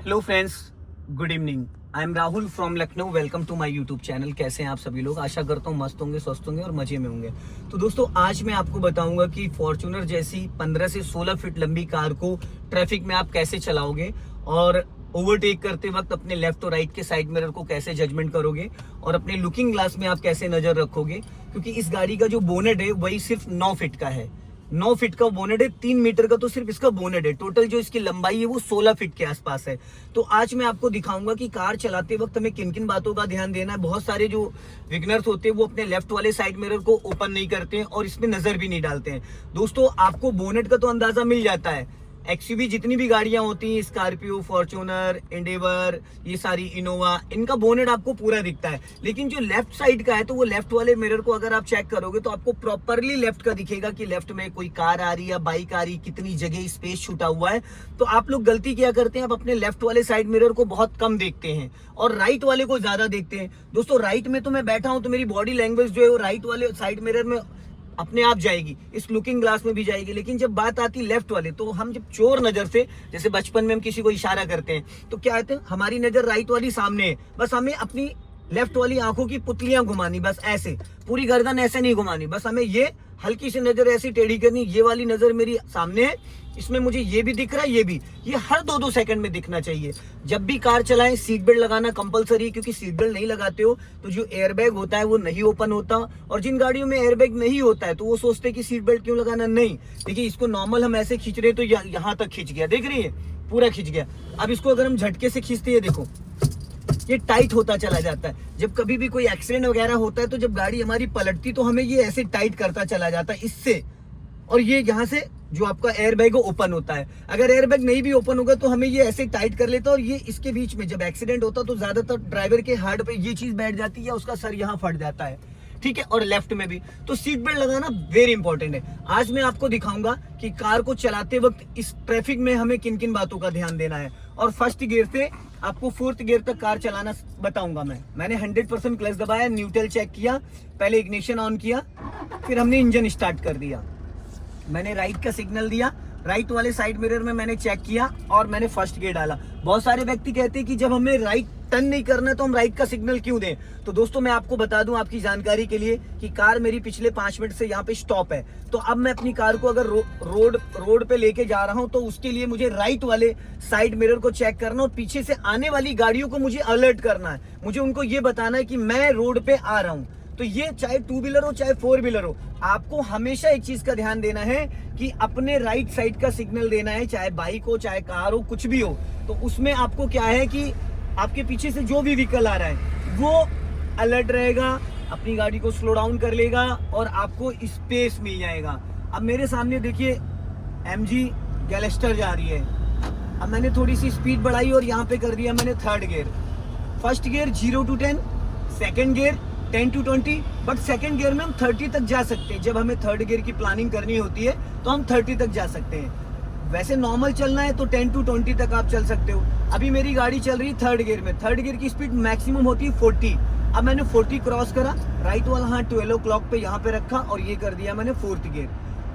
Hello friends, good evening. I am Rahul from Lucknow. Welcome to my YouTube channel. कैसे हैं आप सभी लोग? आशा करता हूँ मस्त होंगे, स्वस्थ होंगे और मजे में होंगे। तो दोस्तों, आज मैं आपको बताऊंगा कि फॉर्च्यूनर जैसी 15 से 16 फीट लंबी कार को ट्रैफिक में आप कैसे चलाओगे और ओवरटेक करते वक्त अपने लेफ्ट और राइट के साइड मिरर को कैसे जजमेंट करोगे और अपने लुकिंग ग्लास में आप कैसे नजर रखोगे, क्योंकि इस गाड़ी का जो बोनेट है वही सिर्फ 9 फीट का है। 9 फीट का बोनेट है, 3 मीटर का तो सिर्फ इसका बोनेट है। टोटल जो इसकी लंबाई है वो 16 फीट के आसपास है। तो आज मैं आपको दिखाऊंगा कि कार चलाते वक्त हमें किन किन बातों का ध्यान देना है। बहुत सारे जो बिगनर्स होते हैं वो अपने लेफ्ट वाले साइड मिरर को ओपन नहीं करते हैं और इसमें नजर भी नहीं डालते हैं। दोस्तों, आपको बोनेट का तो अंदाजा मिल जाता है। एक्सयूवी जितनी भी गाड़ियां होती हैं, स्कॉर्पियो, फॉर्च्यूनर, एंडेवर, ये सारी इनोवा, इनका बोनेट आपको पूरा दिखता है। लेकिन जो लेफ्ट साइड का है, तो वो लेफ्ट वाले मिरर को अगर आप चेक करोगे तो आपको प्रॉपरली लेफ्ट का दिखेगा कि लेफ्ट में कोई कार आ रही है, बाइक आ रही, कितनी जगह स्पेस छूटा हुआ है। तो आप लोग गलती क्या करते हैं, आप अपने लेफ्ट वाले साइड मिरर को बहुत कम देखते हैं और राइट वाले को ज्यादा देखते हैं। दोस्तों, राइट में तो मैं बैठा हूं तो मेरी बॉडी लैंग्वेज जो है वो राइट वाले साइड मिरर में अपने आप जाएगी, इस लुकिंग ग्लास में भी जाएगी। लेकिन जब बात आती लेफ्ट वाले, तो हम जब चोर नजर से, जैसे बचपन में हम किसी को इशारा करते हैं तो क्या कहते हैं, हमारी नजर राइट वाली सामने है, बस हमें अपनी लेफ्ट वाली आंखों की पुतलियां घुमानी, बस ऐसे, पूरी गर्दन ऐसे नहीं घुमानी, बस हमें ये हल्की सी नजर ऐसी टेढ़ी करनी। ये वाली नजर मेरी सामने है, इसमें मुझे ये भी दिख रहा है, ये हर 2-2 सेकंड में दिखना चाहिए। जब भी कार चलाएं, सीट बेल्ट लगाना कंपलसरी है, क्योंकि सीट बेल्ट नहीं लगाते हो तो जो एयरबैग होता है वो नहीं ओपन होता। और जिन गाड़ियों में एयरबैग नहीं होता है तो वो सोचते हैं कि सीट बेल्ट क्यों लगाना। नहीं, देखिए, इसको नॉर्मल हम ऐसे खींच रहे तो यहाँ तक खींच गया, देख रही है, पूरा खींच गया। अब इसको अगर हम झटके से खींचते हैं, देखो ये टाइट होता चला जाता है। जब कभी भी कोई एक्सीडेंट वगैरह होता है तो जब गाड़ी हमारी पलटती तो हमें ये ऐसे टाइट करता चला जाता है इससे, और ये यहाँ से जो आपका एयरबैग ओपन होता है। अगर एयरबैग नहीं भी ओपन होगा तो हमें ये ऐसे टाइट कर लेता है, और ये इसके बीच में जब एक्सीडेंट होता तो ज्यादातर ड्राइवर के हार्ट पे ये चीज बैठ जाती है या उसका सर यहाँ फट जाता है, ठीक है। और लेफ्ट में भी तो सीट बेल्ट लगाना वेरी इंपॉर्टेंट है। आज मैं आपको दिखाऊंगा कि कार को चलाते वक्त इस ट्रैफिक में हमें किन किन बातों का ध्यान देना है। और फर्स्ट गियर से आपको 4th गियर तक कार चलाना बताऊंगा। मैंने 100% क्लच दबाया, न्यूट्रल चेक किया, पहले इग्निशन ऑन किया, फिर हमने इंजन स्टार्ट कर दिया। मैंने राइट का सिग्नल दिया, राइट वाले साइड मिरर में मैंने चेक किया और मैंने फर्स्ट गियर डाला। बहुत सारे व्यक्ति कहते हैं कि जब हमें राइट टर्न नहीं करना है तो हम राइट का सिग्नल क्यों दें। तो दोस्तों, मैं आपको बता दूं आपकी जानकारी के लिए कि कार मेरी पिछले 5 मिनट से यहाँ पे स्टॉप है। तो अब मैं अपनी कार को अगर रोड पे लेके जा रहा हूँ तो उसके लिए मुझे राइट वाले साइड मिरर को चेक करना और पीछे से आने वाली गाड़ियों को मुझे अलर्ट करना है। मुझे उनको ये बताना है कि मैं रोड पे आ रहा हूँ। तो ये चाहे 2 व्हीलर हो चाहे 4 व्हीलर हो, आपको हमेशा एक चीज का ध्यान देना है कि अपने राइट साइड का सिग्नल देना है, चाहे बाइक हो चाहे कार हो, कुछ भी हो। तो उसमें आपको क्या है कि आपके पीछे से जो भी व्हीकल आ रहा है वो अलर्ट रहेगा, अपनी गाड़ी को स्लो डाउन कर लेगा और आपको स्पेस मिल जाएगा। अब मेरे सामने देखिए MG गैलेस्टर जा रही है। अब मैंने थोड़ी सी स्पीड बढ़ाई और यहाँ पे कर दिया मैंने 3rd gear. First gear 0 to 10, second gear 10 to 20, but second gear में हम 30 तक जा सकते हैं। जब हमें 3rd गियर की प्लानिंग करनी होती है तो हम 30 तक जा सकते हैं। वैसे नॉर्मल चलना है तो 10 to 20 तक आप चल सकते हो। अभी मेरी गाड़ी चल रही है 3rd गियर में। 3rd गियर की स्पीड मैक्सिमम होती है 40। अब मैंने 40 क्रॉस करा, राइट वाला हाथ 12 o'clock पे यहाँ पे रखा और ये कर दिया मैंने 4th गियर।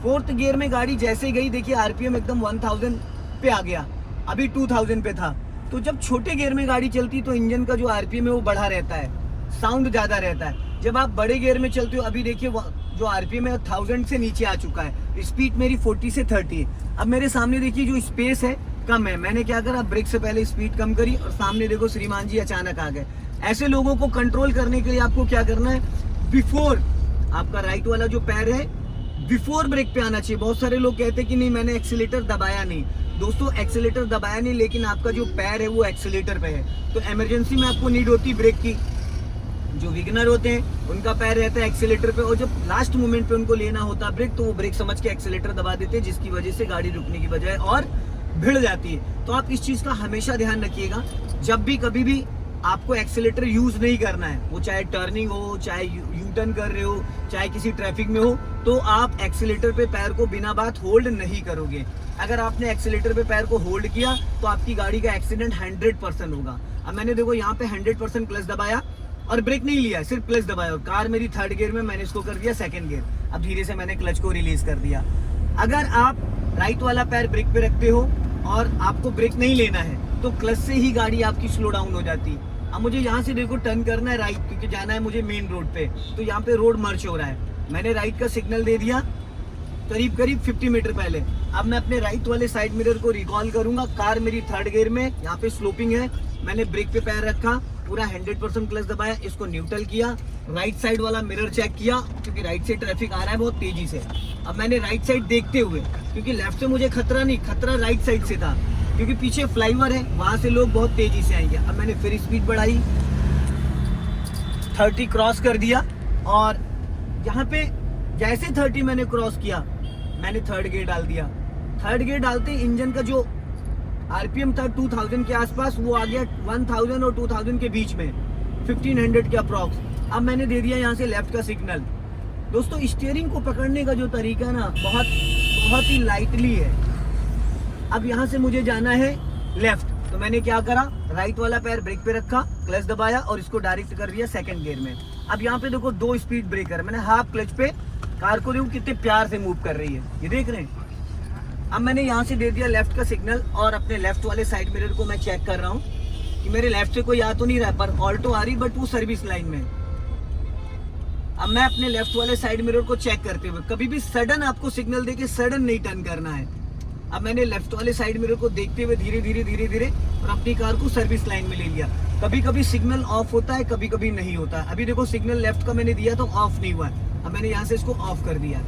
4th गियर में गाड़ी जैसे गई, देखिए RPM एकदम 1000 पे आ गया, अभी 2000 पे था। तो जब छोटे गियर में गाड़ी चलती तो इंजन का जो RPM है वो बढ़ा रहता है, साउंड ज्यादा रहता है। जब आप बड़े गियर में चलते हो, अभी देखिए जो RPM है 1000 से नीचे आ चुका है। स्पीड मेरी 40 से 30 है। अब मेरे सामने देखिए जो स्पेस है कम है, मैंने क्या करा, ब्रेक से पहले स्पीड कम करी और सामने देखो श्रीमान जी अचानक आ गए। ऐसे लोगों को कंट्रोल करने के लिए आपको क्या करना है, बिफोर आपका राइट वाला जो पैर है बिफोर ब्रेक पे आना चाहिए। बहुत सारे लोग कहते हैं कि नहीं मैंने एक्सीलेटर दबाया नहीं। दोस्तों, एक्सीलेटर दबाया नहीं, लेकिन आपका जो पैर है वो एक्सीलेटर पे है। तो इमरजेंसी में आपको नीड होती ब्रेक की। जो विगनर होते हैं उनका पैर रहता है एक्सीलेटर पे, और जब लास्ट मोमेंट पे उनको लेना होता है ब्रेक तो वो ब्रेक समझ के एक्सीलेटर दबा देते हैं, जिसकी वजह से गाड़ी रुकने की बजाय और भिड़ जाती है। तो आप इस चीज का हमेशा ध्यान रखिएगा, जब भी कभी भी आपको एक्सीलेटर यूज नहीं करना है, वो चाहे टर्निंग हो, चाहे यू टर्न कर रहे हो, चाहे किसी ट्रैफिक में हो, तो आप एक्सीलेटर पे पैर को बिना बात होल्ड नहीं करोगे। अगर आपने एक्सीलेटर पे पैर को होल्ड किया तो आपकी गाड़ी का एक्सीडेंट 100% होगा। अब मैंने देखो यहाँ पे 100% क्लच दबाया और ब्रेक नहीं लिया, सिर्फ क्लच दबाया, और कार मेरी 3rd गियर में, मैंने इसको कर दिया 2nd गियर। अब धीरे से मैंने क्लच को रिलीज कर दिया। अगर आप राइट वाला पैर ब्रेक पे रखते हो और आपको ब्रेक नहीं लेना है तो क्लच से ही गाड़ी आपकी स्लो डाउन हो जाती है। अब मुझे यहाँ से देखो टर्न करना है राइट, क्योंकि जाना है मुझे मेन रोड पे, तो यहाँ पे रोड मर्ज हो रहा है। मैंने राइट का सिग्नल दे दिया करीब 50 मीटर पहले। अब मैं अपने राइट वाले साइड मिरर को रिकॉल करूंगा। कार मेरी थर्ड गियर में, यहाँ पे स्लोपिंग है, मैंने ब्रेक पे पैर रखा, पूरा 100% क्लच दबाया, इसको न्यूट्रल किया, राइट साइड वाला मिरर चेक किया, क्योंकि राइट से ट्रैफिक आ रहा है बहुत तेजी से। अब मैंने राइट साइड देखते हुए, क्योंकि लेफ्ट से मुझे खतरा नहीं, खतरा राइट साइड से था, क्योंकि पीछे फ्लाईओवर है, वहां से लोग बहुत तेजी से आएंगे। अब मैंने फिर स्पीड बढ़ाई, 30 क्रॉस कर दिया, और यहाँ पे जैसे 30 मैंने क्रॉस किया, मैंने थर्ड गियर डाल दिया। थर्ड गियर डालते इंजन का जो आरपीएम था 2000 के आसपास, वो आ गया 1000 और 2000 के बीच में, 1500 के अप्रॉक्स। अब मैंने दे दिया यहाँ से लेफ्ट का सिग्नल। दोस्तों स्टीयरिंग को पकड़ने का जो तरीका ना बहुत ही लाइटली है। अब यहाँ से मुझे जाना है लेफ्ट, तो मैंने क्या करा, राइट वाला पैर ब्रेक पे रखा, क्लच दबाया और इसको डायरेक्ट कर दिया सेकंड गियर में। अब यहाँ पे देखो 2 स्पीड ब्रेकर, मैंने हाफ क्लच पे कार को देखो कितने प्यार से मूव कर रही है, ये देख रहे हैं। अब मैंने यहाँ से दे दिया लेफ्ट का सिग्नल, और अपने लेफ्ट वाले साइड मिरर को मैं चेक कर रहा हूँ कि मेरे लेफ्ट से कोई आ तो नहीं रहा, पर ऑल्टो आ रही, बट वो सर्विस लाइन में। अब मैं अपने लेफ्ट वाले साइड मिरर को चेक करते हुए, कभी भी सडन आपको सिग्नल देके सडन नहीं टर्न करना है। अब मैंने लेफ्ट वाले साइड मिरर को देखते हुए धीरे धीरे और अपनी कार को सर्विस लाइन में ले लिया। कभी कभी सिग्नल ऑफ होता है, कभी कभी नहीं होता है। अभी देखो सिग्नल लेफ्ट का मैंने दिया तो ऑफ नहीं हुआ, अब मैंने यहाँ से इसको ऑफ कर दिया,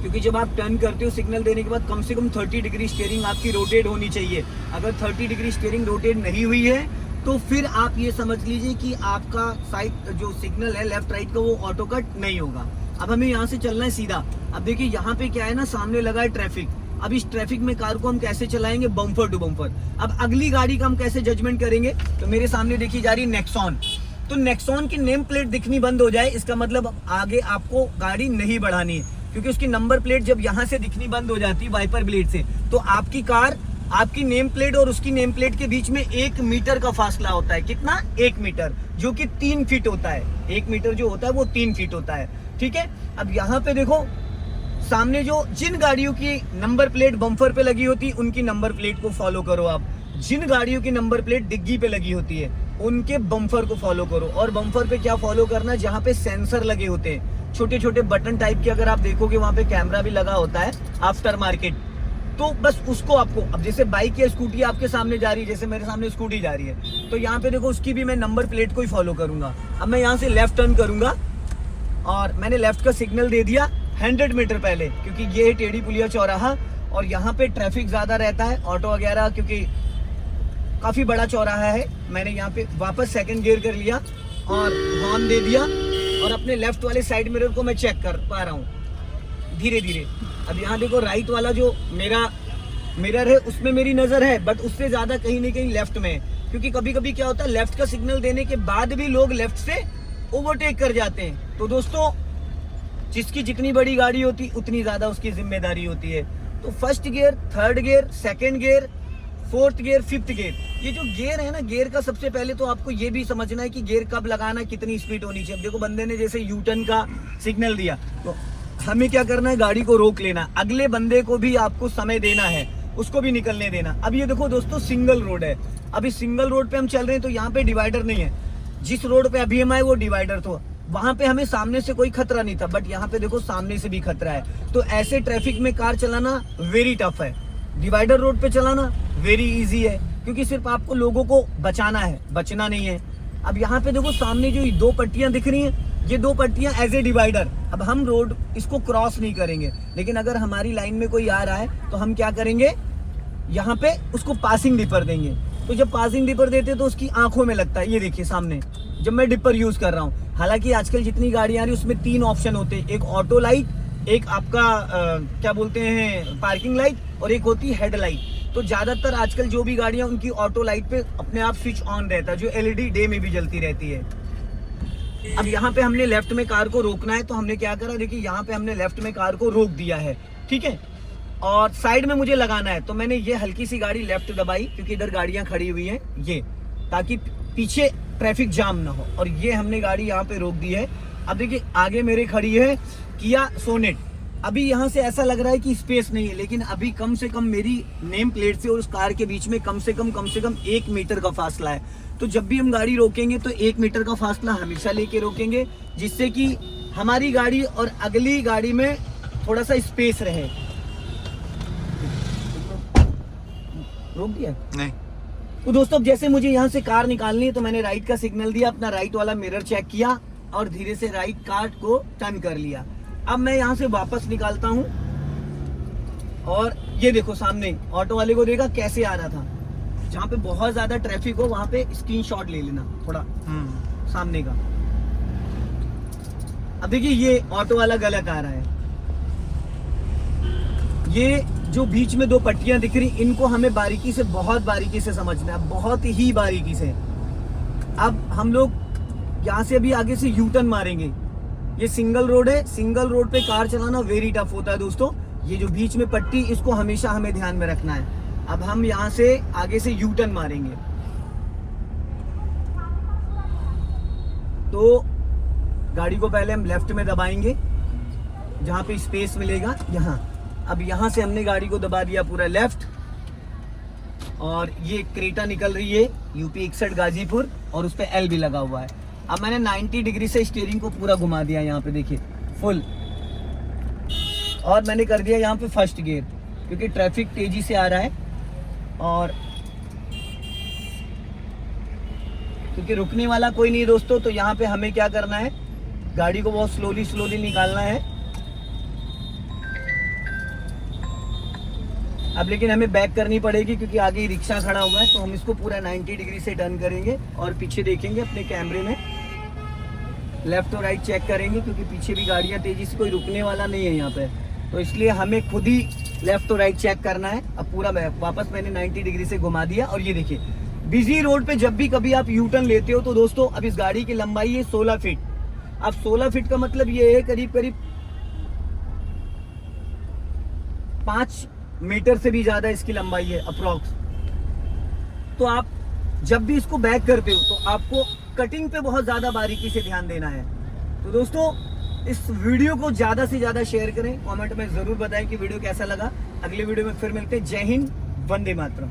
क्योंकि जब आप टर्न करते हो सिग्नल देने के बाद कम से कम 30 डिग्री स्टीयरिंग आपकी रोटेट होनी चाहिए। अगर 30 डिग्री स्टीयरिंग रोटेट नहीं हुई है तो फिर आप ये समझ लीजिए कि आपका साइड जो सिग्नल है लेफ्ट राइट का, वो ऑटो कट नहीं होगा। अब हमें यहाँ से चलना है सीधा। अब देखिए यहाँ पे क्या है ना, सामने लगा है ट्रैफिक। अब इस ट्रैफिक में कार को हम कैसे चलाएंगे, बम्पर टू बम्पर। अब अगली गाड़ी का हम कैसे जजमेंट करेंगे, तो मेरे सामने देखी जा रही है नेक्सॉन। तो नेक्सॉन की नेम प्लेट दिखनी बंद हो जाए, इसका मतलब आगे आपको गाड़ी नहीं बढ़ानी है, क्योंकि उसकी नंबर प्लेट जब यहाँ से दिखनी बंद हो जाती है वाइपर ब्लेड से, तो आपकी कार, आपकी नेम प्लेट और उसकी नेम प्लेट के बीच में 1 मीटर का फासला होता है। कितना? 1 मीटर, जो कि 3 फीट होता है। 1 मीटर जो होता है वो 3 फीट होता है, ठीक है। अब यहाँ पे देखो सामने जो जिन गाड़ियों की नंबर प्लेट बम्पर पे लगी होती है, उनकी नंबर प्लेट को फॉलो करो आप। जिन गाड़ियों की नंबर प्लेट डिग्गी पे लगी होती है, उनके बम्पर को फॉलो करो। और बम्पर पे क्या फॉलो करना, जहाँ पे सेंसर लगे होते हैं, छोटे छोटे बटन टाइप के, अगर आप देखोगे वहां पे कैमरा भी लगा होता है आफ्टर मार्केट, तो बस उसको आपको, अब जैसे बाइक या स्कूटी आपके सामने जा रही है, जैसे मेरे सामने स्कूटी जा रही है, तो यहाँ पे देखो उसकी भी मैं नंबर प्लेट को ही फॉलो करूंगा। अब मैं यहाँ से लेफ्ट टर्न करूंगा, और मैंने लेफ्ट का सिग्नल दे दिया 100 मीटर पहले, क्योंकि ये है टेढ़ी पुलिया चौराहा और यहाँ पे ट्रैफिक ज्यादा रहता है, ऑटो वगैरह, क्योंकि काफी बड़ा चौराहा है। मैंने यहाँ पे वापस सेकंड गियर कर लिया और हॉर्न दे दिया, और अपने लेफ्ट वाले साइड मिरर को मैं चेक कर पा रहा हूँ धीरे धीरे। अब यहाँ देखो राइट वाला जो मेरा मिरर है उसमें मेरी नजर है, बट उससे ज्यादा कहीं ना कहीं लेफ्ट में, क्योंकि कभी कभी क्या होता है, लेफ्ट का सिग्नल देने के बाद भी लोग लेफ्ट से ओवरटेक कर जाते हैं। तो दोस्तों जिसकी जितनी बड़ी गाड़ी होती उतनी ज्यादा उसकी जिम्मेदारी होती है। तो first gear, third gear, second gear, fourth gear, fifth gear, ये जो गियर है ना, गियर का सबसे पहले तो आपको ये भी समझना है कि गियर कब लगाना, कितनी स्पीड होनी चाहिए। अब देखो बंदे ने जैसे यू टर्न का सिग्नल दिया, तो हमें क्या करना है, गाड़ी को रोक लेना, अगले बंदे को भी आपको समय देना है, उसको भी निकलने देना। अब ये देखो दोस्तों सिंगल रोड है, अभी सिंगल रोड पे हम चल रहे हैं, तो यहाँ पे डिवाइडर नहीं है। जिस रोड पे अभी हम आए वो डिवाइडर था, वहां पे हमें सामने से कोई खतरा नहीं था, बट यहाँ पे देखो सामने से भी खतरा है। तो ऐसे ट्रैफिक में कार चलाना वेरी टफ है, डिवाइडर रोड पे चलाना वेरी इजी है, क्योंकि सिर्फ आपको लोगों को बचाना है, बचना नहीं है। अब यहाँ पे देखो सामने जो 2 पट्टियां दिख रही हैं, ये 2 पट्टियां एज ए डिवाइडर। अब हम रोड इसको क्रॉस नहीं करेंगे, लेकिन अगर हमारी लाइन में कोई आ रहा है तो हम क्या करेंगे, यहाँ पे उसको पासिंग डिपर देंगे। तो जब पासिंग डिपर देते हैं तो उसकी आंखों में लगता है, ये देखिए सामने जब मैं डिपर यूज कर रहा हूँ। हालांकि आजकल जितनी गाड़ियां आ रही है उसमें 3 ऑप्शन होते हैं, एक ऑटो लाइट, एक आपका क्या बोलते हैं पार्किंग लाइट, और एक होती है हेड लाइट। तो ज्यादातर आजकल जो भी गाड़ियां उनकी ऑटो लाइट पे अपने आप स्विच ऑन रहता है, जो एलईडी डे में भी जलती रहती है। अब यहाँ पे हमने लेफ्ट में कार को रोकना है, तो हमने क्या करा, देखिए यहाँ पे हमने लेफ्ट में कार को रोक दिया है, ठीक है, और साइड में मुझे लगाना है। तो मैंने ये हल्की सी गाड़ी लेफ्ट दबाई, क्योंकि इधर गाड़ियां खड़ी हुई हैं, ये ताकि पीछे ट्रैफिक जाम ना हो, और ये हमने गाड़ी यहाँ पे रोक दी है। अब देखिए आगे मेरे खड़ी है किया सोनेट, अभी यहाँ से ऐसा लग रहा है कि स्पेस नहीं है, लेकिन अभी कम से कम मेरी नेम प्लेट से और उस कार के बीच में कम से कम 1 मीटर का फासला है। तो जब भी हम गाड़ी रोकेंगे तो 1 मीटर का फासला हमेशा लेके रोकेंगे, जिससे कि हमारी गाड़ी और अगली गाड़ी में थोड़ा सा स्पेस रहे। रोक दिया नहीं। तो दोस्तों जैसे मुझे यहाँ से कार निकालनी है तो मैंने राइट का सिग्नल दिया, अपना राइट वाला मिरर चेक किया और धीरे से राइट कार को टर्न कर लिया। अब मैं यहाँ से वापस निकालता हूँ और ये देखो सामने ऑटो वाले को देखा कैसे आ रहा था। जहाँ पे बहुत ज्यादा ट्रैफिक हो वहां पे स्क्रीनशॉट ले लेना थोड़ा सामने का। अब देखिए ये ऑटो वाला गलत आ रहा है। ये जो बीच में 2 पट्टियां दिख रही, इनको हमें बारीकी से, बहुत बारीकी से समझना है, बहुत ही बारीकी से। अब हम लोग यहाँ से अभी आगे से यू टर्न मारेंगे। ये सिंगल रोड है, सिंगल रोड पे कार चलाना वेरी टफ होता है दोस्तों। ये जो बीच में पट्टी, इसको हमेशा हमें ध्यान में रखना है। अब हम यहाँ से आगे से यू टर्न मारेंगे तो गाड़ी को पहले हम लेफ्ट में दबाएंगे जहाँ पे स्पेस मिलेगा, यहाँ। अब यहाँ से हमने गाड़ी को दबा दिया पूरा लेफ्ट, और ये क्रेटा निकल रही है यूपी 61 गाजीपुर, और उस पे एल भी लगा हुआ है। अब मैंने 90 डिग्री से स्टीयरिंग को पूरा घुमा दिया यहाँ पे, देखिए फुल, और मैंने कर दिया यहाँ पे फर्स्ट गियर, क्योंकि ट्रैफिक तेजी से आ रहा है और क्योंकि रुकने वाला कोई नहीं दोस्तों। तो यहाँ पे हमें क्या करना है, गाड़ी को बहुत स्लोली निकालना है। अब लेकिन हमें बैक करनी पड़ेगी क्योंकि आगे ही रिक्शा खड़ा हुआ है। तो हम इसको पूरा 90 डिग्री से टर्न करेंगे और पीछे देखेंगे अपने कैमरे में, लेफ्ट और राइट चेक करेंगे, क्योंकि पीछे भी गाड़ियां तेजी से, कोई रुकने वाला नहीं है यहाँ पे। तो इसलिए हमें खुद ही लेफ्ट और राइट चेक करना है। अब पूरा वापस मैंने 90 डिग्री से घुमा दिया। और ये देखिए बिजी रोड पे जब भी कभी आप यू टर्न लेते हो तो दोस्तों, अब इस गाड़ी की लंबाई है 16 फीट। अब 16 फीट का मतलब ये है करीब 5 मीटर से भी ज्यादा इसकी लंबाई है अप्रोक्स। तो आप जब भी इसको बैक करते हो तो आपको कटिंग पे बहुत ज्यादा बारीकी से ध्यान देना है। तो दोस्तों इस वीडियो को ज्यादा से ज्यादा शेयर करें, कमेंट में जरूर बताएं कि वीडियो कैसा लगा। अगले वीडियो में फिर मिलते हैं। जय हिंद, वंदे मातरम।